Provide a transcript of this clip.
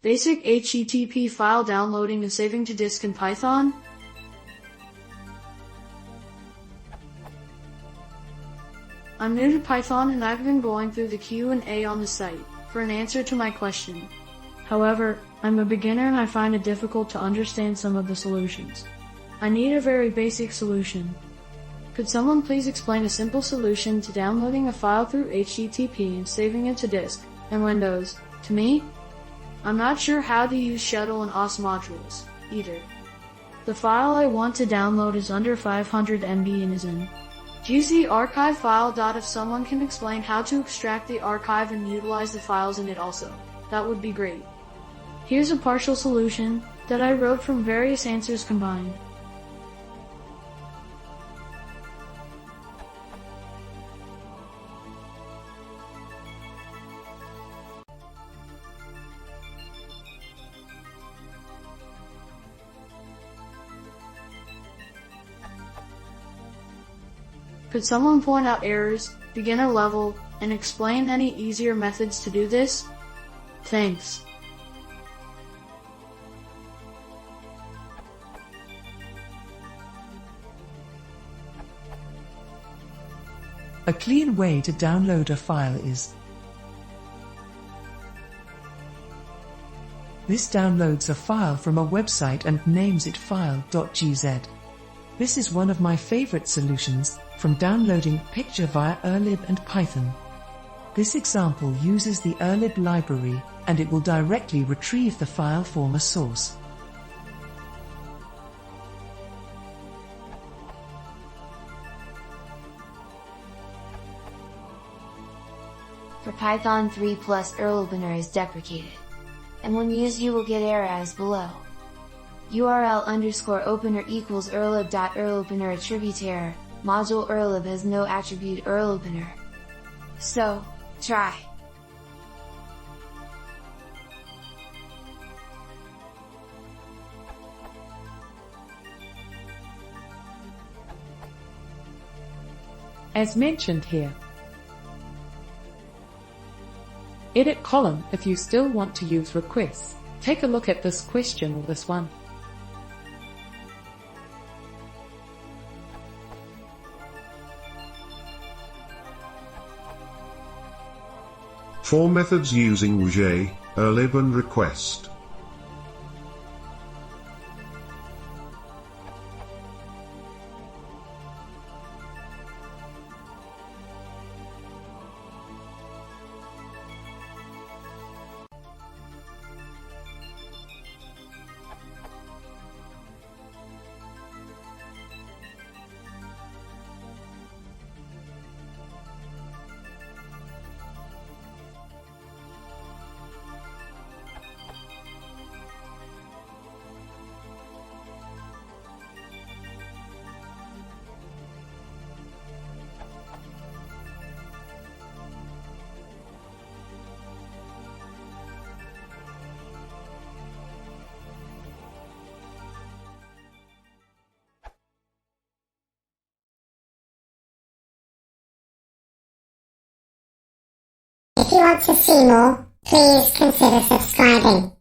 Basic HTTP file downloading and saving to disk in Python. I'm new to Python and I've been going through the Q&A on the site for an answer to my question. However, I'm a beginner and I find it difficult to understand some of the solutions. I need a very basic solution. Could someone please explain a simple solution to downloading a file through HTTP and saving it to disk in Windows to me? I'm not sure how to use shuttle and OS modules either. The file I want to download is under 500 MB and is in GC archive file. If someone can explain how to extract the archive and utilize the files in it also, that would be great. Here's a partial solution that I wrote from various answers combined. Could someone point out errors, beginner level, and explain any easier methods to do this? Thanks. A clean way to download a file is this: downloads a file from a website and names it file.gz. This is one of my favorite solutions, from downloading picture via Erlib and Python. This example uses the Erlib library, and it will directly retrieve the file from a source. For Python 3+, ErlOpener is deprecated, and when used you will get error as below. URL_opener equals erlib.erlopener attribute error. Module erlib has no attribute erlopener. So, try. As mentioned here. Edit column if you still want to use requests. Take a look at this question or this one. For methods using WJ, Erlib and request. If you want to see more, please consider subscribing.